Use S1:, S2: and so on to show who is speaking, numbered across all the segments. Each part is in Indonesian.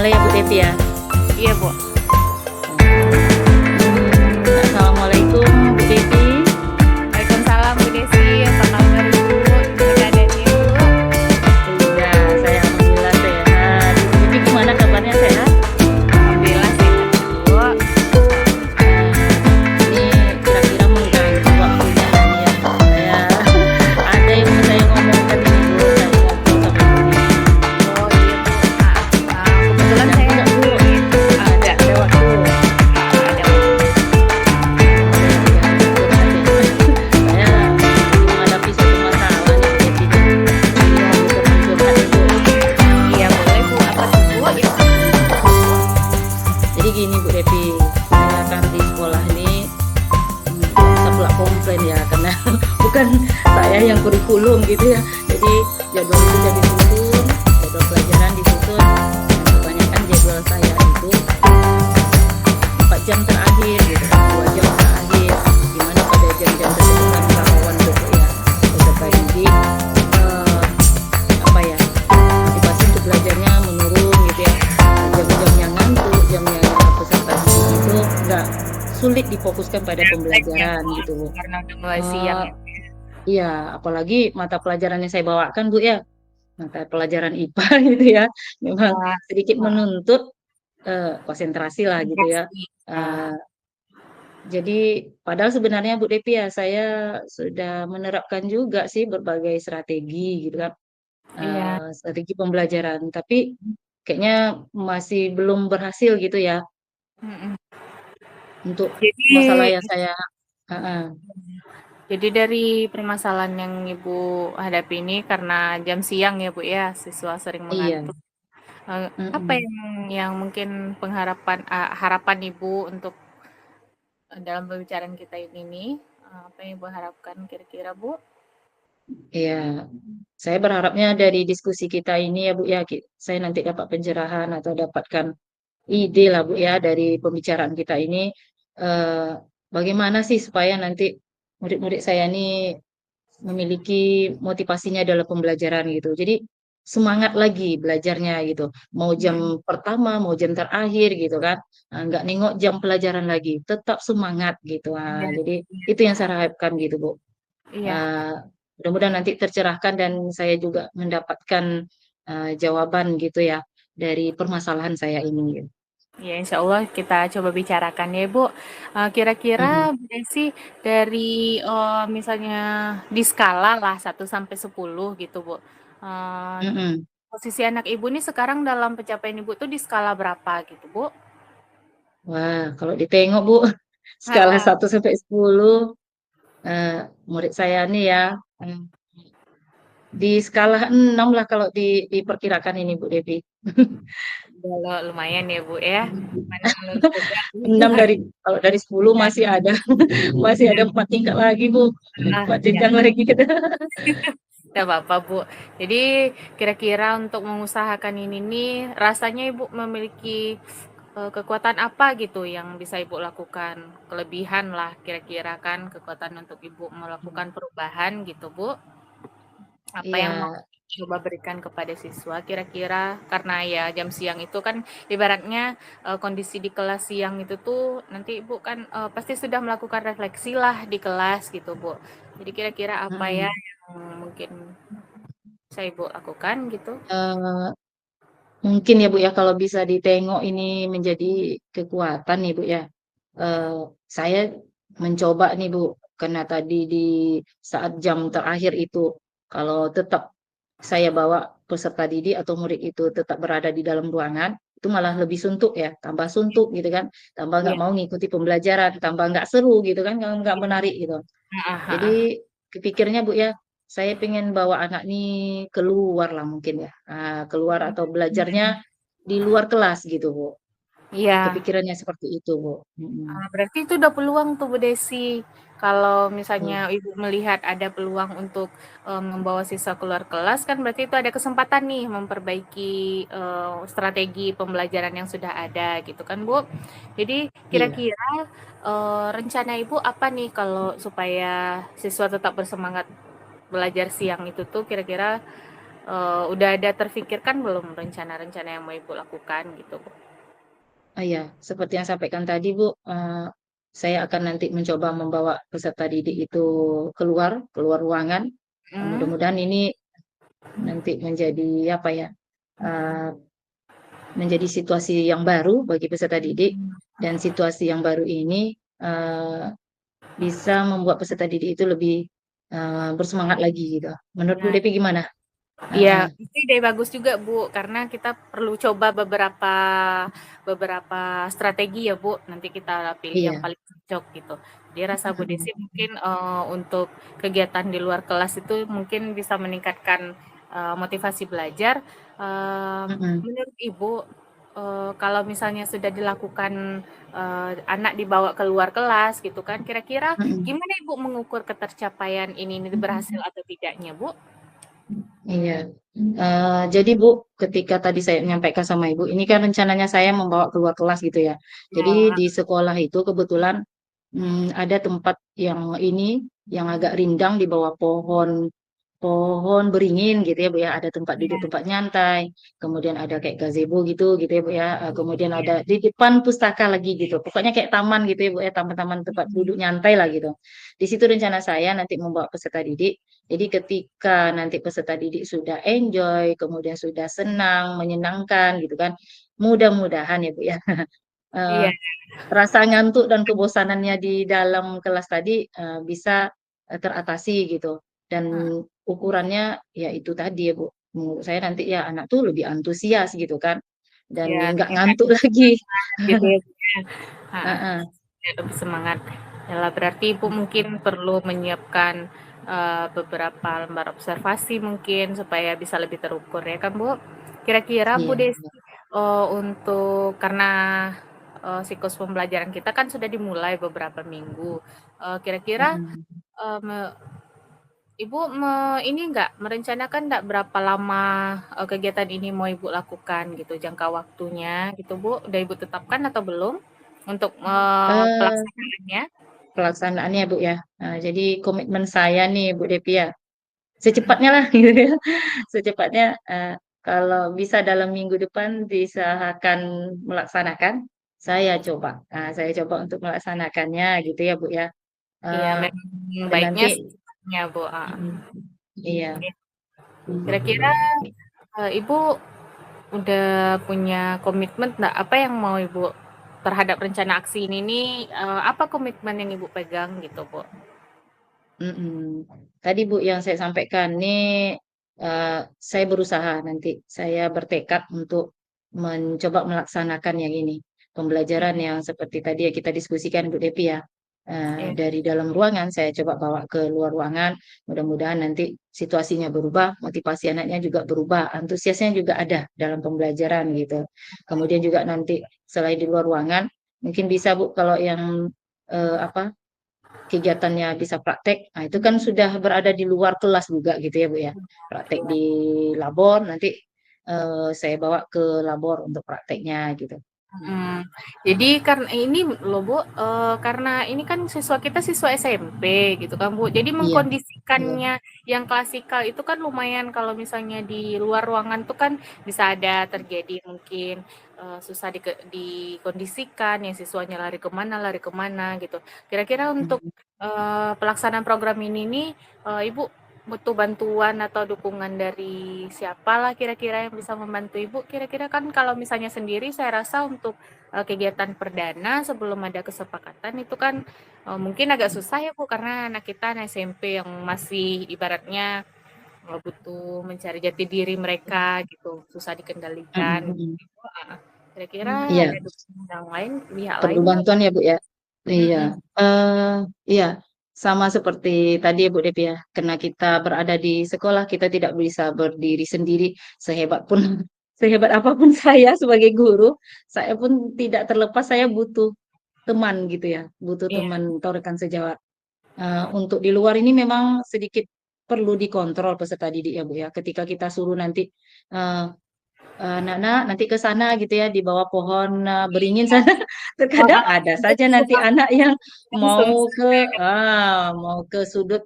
S1: mulai ya Bu Devi ya.
S2: Iya, Bu.
S1: Assalamualaikum Bu Devi.
S2: Waalaikumsalam, Bu Desi. Apa kabar, Bu? Gimana keadaannya, Bu?
S1: Iya, saya alhamdulillah sehat. Bu Devi gimana kabarnya, sehat?
S2: Alhamdulillah sehat, Bu.
S1: Ini kira-kira mengganggu waktunya ini ya. Saya ada yang mau saya ngomongkan ini Bu, saya ngobrol sama Bu Devi.
S2: Oh iya, Bu. Kebetulan
S1: Ganggu
S2: saya
S1: nggak Bu?
S2: ada
S1: Ada waktu.
S2: ada waktu.
S1: Saya menghadapi satu masalah nih Bu Devi. Ini mau teman curhat nih Bu.
S2: Iya, boleh, Bu. Apa tuh, Bu?
S1: Jadi gini Bu Devi, saya kan di sekolah ini bisa pula komplain ya karena bukan saya yang kurikulum gitu ya. Jadi jadwal itu jadi disusun, jadwal pelajaran disusun. Dan kebanyakan jadwal saya itu 4 jam terakhir gitu, 2 jam terakhir. Dimana pada jam-jam tersebut kan rawan gitu ya peserta didik apa ya motivasi untuk belajarnya menurun gitu ya. Jam-jamnya ngantuk, jamnya peserta didik itu nggak sulit difokuskan pada
S2: Refleksnya,
S1: pembelajaran
S2: Bu.
S1: gitu Bu.
S2: Karena udah mulai siang
S1: Eh,
S2: ya.
S1: iya, apalagi mata pelajaran yang saya bawakan Bu ya, mata pelajaran IPA gitu ya, memang
S2: Wah,
S1: sedikit
S2: heeh.
S1: menuntut konsentrasi lah gitu ya.
S2: Konsentrasi.
S1: Eh, jadi padahal sebenarnya Bu Devi ya saya sudah menerapkan juga sih berbagai strategi gitu kan,
S2: Iya.
S1: strategi pembelajaran, tapi kayaknya masih belum berhasil gitu ya
S2: Mm-mm.
S1: untuk masalah
S2: Jadi
S1: yang saya. Heeh,
S2: Jadi dari permasalahan yang Ibu hadapi ini karena jam siang ya, Bu, ya, siswa sering
S1: iya,
S2: mengantuk. Apa
S1: mhm.
S2: yang mungkin harapan Ibu untuk dalam pembicaraan kita ini nih, apa yang Ibu harapkan kira-kira, Bu?
S1: Iya, saya berharapnya dari diskusi kita ini ya Bu ya, saya nanti dapat pencerahan atau dapatkan ide lah Bu ya dari pembicaraan kita ini. eh, Bagaimana sih supaya nanti murid-murid saya ini memiliki motivasinya dalam pembelajaran gitu. Jadi semangat lagi belajarnya gitu. Mau jam
S2: Mhm.
S1: pertama, mau jam terakhir gitu kan. Nggak nengok jam pelajaran lagi, tetap semangat gitu.
S2: Iya,
S1: Jadi
S2: iya,
S1: itu yang saya harapkan gitu Bu.
S2: iya,
S1: Eh, Mudah-mudahan nanti tercerahkan dan saya juga mendapatkan jawaban gitu ya dari permasalahan saya ini. Gitu.
S2: ya, insya Allah kita coba bicarakan ya, Bu. Kira-kira
S1: Mhm,
S2: Bu Desi dari misalnya di skala lah 1 sampai 10 gitu, Bu. Eh,
S1: mhm.
S2: Posisi anak Ibu nih sekarang dalam pencapaian Ibu tuh di skala berapa gitu, Bu?
S1: Wah, kalau ditengok Bu, skala
S2: Heeh.
S1: 1 sampai 10, eh, murid saya nih ya, eh, di skala 6 lah kalau diperkirakan ini Bu Devi.
S2: Kalau lumayan ya, Bu, ya. Mana lulus juga bentar
S1: 6 dari,
S2: lagi.
S1: kalau dari 10
S2: Ya,
S1: masih ada masih ada 4 tingkat lagi Bu.
S2: ah,
S1: 4
S2: ya,
S1: jenjang lagi kita.
S2: tidak apa-apa, Bu. Jadi kira-kira untuk mengusahakan ini nih, rasanya Ibu memiliki kekuatan apa gitu yang bisa Ibu lakukan? Kelebihan lah kira-kira kan kekuatan untuk Ibu melakukan perubahan gitu, Bu. Apa yang mau
S1: Iya,
S2: coba berikan kepada siswa kira-kira karena ya jam siang itu kan ibaratnya kondisi di kelas siang itu tuh nanti Ibu kan pasti sudah melakukan refleksi lah di kelas gitu, Bu. Jadi kira-kira apa ya
S1: mhm.
S2: yang mungkin bisa Ibu lakukan gitu?
S1: Eh, Mungkin ya Bu ya kalau bisa ditengok ini menjadi kekuatan nih Bu ya. Eh, saya mencoba nih Bu, karena tadi di saat jam terakhir itu kalau tetap saya bawa peserta didik atau murid itu tetap berada di dalam ruangan, itu malah lebih suntuk ya, tambah suntuk gitu kan, tambah nggak
S2: Iya.
S1: mau ngikuti pembelajaran, tambah nggak seru gitu kan, nggak menarik gitu.
S2: Heeh,
S1: Jadi
S2: heeh.
S1: kepikirnya Bu ya, saya pengen bawa anak nih keluar lah mungkin ya, keluar atau belajarnya di luar kelas gitu Bu.
S2: Iya.
S1: Kepikirannya seperti itu Bu. Mm-mm.
S2: Berarti itu udah peluang tuh Bu Desi. Kalau misalnya
S1: Iya,
S2: Ibu melihat ada peluang untuk membawa siswa keluar kelas, kan berarti itu ada kesempatan nih memperbaiki strategi pembelajaran yang sudah ada gitu kan Bu. Jadi
S1: iya.
S2: kira-kira rencana Ibu apa nih kalau supaya siswa tetap bersemangat belajar siang itu tuh kira-kira udah ada terfikirkan belum rencana-rencana yang mau Ibu lakukan gitu, Bu?
S1: Iya, seperti yang sampaikan tadi Bu, saya akan nanti mencoba membawa peserta didik itu keluar keluar ruangan.
S2: Mhm,
S1: Mudah-mudahan ini nanti menjadi apa ya, eee, menjadi situasi yang baru bagi peserta didik, dan situasi yang baru ini, bisa membuat peserta didik itu lebih, bersemangat lagi gitu. Menurut Bu
S2: nah,
S1: Devi gimana?
S2: iya,
S1: Heeh,
S2: itu ide bagus juga, Bu, karena kita perlu coba beberapa beberapa strategi ya, Bu. Nanti kita pilih yang
S1: iya,
S2: paling cocok gitu. Jadi rasa Bu
S1: mhm,
S2: Desi mungkin untuk kegiatan di luar kelas itu mungkin bisa meningkatkan motivasi belajar.
S1: mhm,
S2: Menurut Ibu, kalau misalnya sudah dilakukan anak dibawa keluar kelas gitu kan, kira-kira
S1: mhm.
S2: gimana Ibu mengukur ketercapaian ini berhasil atau tidaknya, Bu?
S1: Iya, jadi Bu, ketika tadi saya menyampaikan sama Ibu, ini kan rencananya saya membawa keluar kelas gitu ya. Jadi
S2: Oh,
S1: di sekolah itu kebetulan, ada tempat yang ini, yang agak rindang di bawah pohon pohon beringin gitu ya Bu ya, ada tempat duduk,
S2: iya,
S1: tempat nyantai, kemudian ada kayak gazebo gitu gitu ya Bu ya, kemudian
S2: iya.
S1: ada di depan pustaka lagi gitu, pokoknya kayak taman gitu ya Bu ya, taman-taman tempat duduk nyantai lah gitu. Di situ rencana saya nanti membawa peserta didik, jadi ketika nanti peserta didik sudah enjoy, kemudian sudah senang, menyenangkan gitu kan, mudah-mudahan ya Bu ya, eee,
S2: Iya,
S1: rasa ngantuk dan kebosanannya di dalam kelas tadi, bisa, teratasi gitu. Dan
S2: heeh,
S1: ukurannya ya itu tadi ya, Bu, menurut saya nanti ya anak tuh lebih antusias gitu kan, dan
S2: iya,
S1: nggak
S2: bikin
S1: ngantuk
S2: lebih
S1: lagi.
S2: semangat gitu ya, Bu, ya. Heeh,
S1: Heeh,
S2: biar lebih semangat. Yalah berarti Ibu mungkin perlu menyiapkan, beberapa lembar observasi mungkin supaya bisa lebih terukur ya kan, Bu? Kira-kira Bu
S1: iya,
S2: Desi, untuk karena, siklus pembelajaran kita kan sudah dimulai beberapa minggu, kira-kira,
S1: mhm.
S2: me Ibu ini enggak, merencanakan enggak berapa lama, kegiatan ini mau Ibu lakukan gitu, jangka waktunya gitu, Bu? Udah Ibu tetapkan atau belum untuk,
S1: Eee,
S2: pelaksanaannya?
S1: Pelaksanaannya, Bu, ya, jadi komitmen saya nih, Bu Devi ya,
S2: Mhm.
S1: secepatnya lah gitu ya, secepatnya, kalau bisa dalam minggu depan diusahakan melaksanakan, saya coba untuk melaksanakannya gitu ya, Bu, ya,
S2: Iya,
S1: eee,
S2: memang
S1: dan
S2: baiknya
S1: nanti
S2: secepatnya, Bu, heeh.
S1: mhm, iya,
S2: Oke. Kira-kira, Ibu udah punya komitmen nggak? Apa yang mau Ibu terhadap rencana aksi ini nih, apa komitmen yang Ibu pegang gitu, Bu?
S1: mhm. Tadi, Bu, yang saya sampaikan nih, saya berusaha nanti, saya bertekad untuk mencoba melaksanakan yang ini, pembelajaran
S2: Mhm,
S1: yang seperti tadi ya kita diskusikan, Bu Devi ya,
S2: iya,
S1: dari dalam ruangan saya coba bawa ke luar ruangan, mudah-mudahan nanti situasinya berubah, motivasi anaknya juga berubah, antusiasnya juga ada dalam pembelajaran gitu. Kemudian juga nanti selain di luar ruangan, mungkin bisa, Bu, kalau yang, apa, kegiatannya bisa praktek, nah itu kan sudah berada di luar kelas juga gitu ya, Bu, ya. Praktek
S2: iya.
S1: di labor, nanti, saya bawa ke labor untuk prakteknya gitu.
S2: Mhm. Jadi karena ini loh Bu, karena ini kan siswa kita siswa SMP gitu kan Bu, jadi
S1: Iya, iya,
S2: mengkondisikannya yang klasikal itu kan lumayan kalau misalnya di luar ruangan tuh kan bisa ada terjadi mungkin, susah dikondisikan, yang siswanya lari ke mana gitu. Kira-kira untuk,
S1: mhm,
S2: pelaksanaan program ini nih, Ibu butuh bantuan atau dukungan dari siapalah kira-kira yang bisa membantu Ibu? Kira-kira kan kalau misalnya sendiri saya rasa untuk, kegiatan perdana sebelum ada kesepakatan itu kan, mungkin agak susah ya Bu, karena anak kita anak SMP yang masih ibaratnya, butuh mencari jati diri mereka gitu, susah
S1: mhm,
S2: dikendalikan
S1: mhm.
S2: gitu, heeh. Kira-kira
S1: Iya,
S2: ada dukungan yang lain, pihak
S1: perlu
S2: lain nggak?
S1: bantuan ya, Bu, ya? Iya,
S2: Mhm,
S1: eee, iya, sama seperti tadi ya, Bu Devi ya, karena kita berada di sekolah, kita tidak bisa berdiri sendiri sehebat pun sehebat apapun saya sebagai guru, saya pun tidak terlepas saya butuh teman gitu ya, butuh
S2: iya,
S1: teman atau rekan sejawat. Untuk di luar ini memang sedikit perlu dikontrol peserta didik ya, Bu, ya. Ketika kita suruh nanti, eee "Nak-nak, nanti ke sana," gitu ya, di bawah pohon, beringin sana, terkadang
S2: heeh,
S1: ada saja nanti anak yang
S2: langsung
S1: mau ke sudut,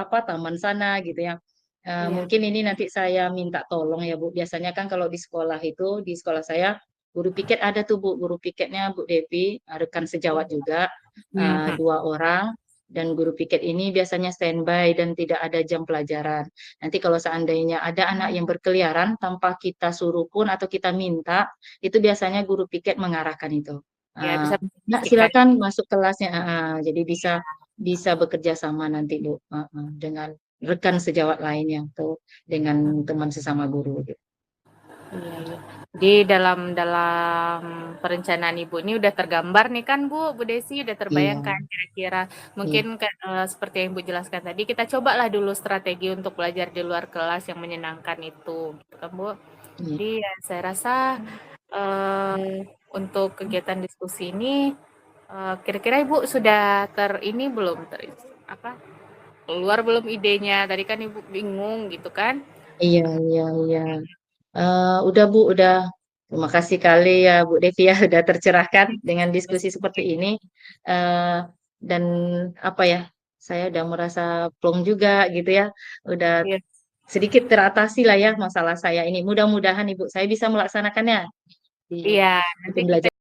S1: apa, taman sana gitu ya.
S2: Iya.
S1: Mungkin ini nanti saya minta tolong ya Bu. Biasanya kan kalau di sekolah itu, di sekolah saya guru piket ada tuh Bu, guru piketnya Bu Devi, rekan sejawat juga,
S2: Mhm.
S1: 2 orang. Dan guru piket ini biasanya standby dan tidak ada jam pelajaran. Nanti kalau seandainya ada anak yang berkeliaran tanpa kita suruh pun atau kita minta, itu biasanya guru piket mengarahkan itu.
S2: Ya bisa
S1: Nak
S2: menginstruksikan.
S1: silakan masuk kelasnya. Jadi bisa bisa bekerja sama nanti Bu, dengan rekan sejawat lainnya tuh dengan teman sesama guru gitu.
S2: Iya, iya. Jadi dalam dalam perencanaan Ibu ini udah tergambar nih kan Bu, Bu Desi udah
S1: Iya,
S2: terbayangkan kira-kira
S1: iya,
S2: mungkin seperti yang Ibu jelaskan tadi kita cobalah dulu strategi untuk belajar di luar kelas yang menyenangkan itu, gitu kan Bu.
S1: iya.
S2: Jadi ya saya rasa untuk kegiatan diskusi ini kira-kira Ibu sudah ini belum apa keluar belum idenya? Tadi kan Ibu bingung gitu kan?
S1: Iya, iya, iya. Udah Bu, udah. Terima kasih kali ya Bu Devi ya udah tercerahkan dengan diskusi seperti ini. Eh, dan apa ya, saya udah merasa plong juga gitu ya. Udah
S2: Iya.
S1: sedikit teratasi lah ya masalah saya ini. Mudah-mudahan Ibu saya bisa melaksanakannya di
S2: Iya, nanti kita
S1: pembelajaran.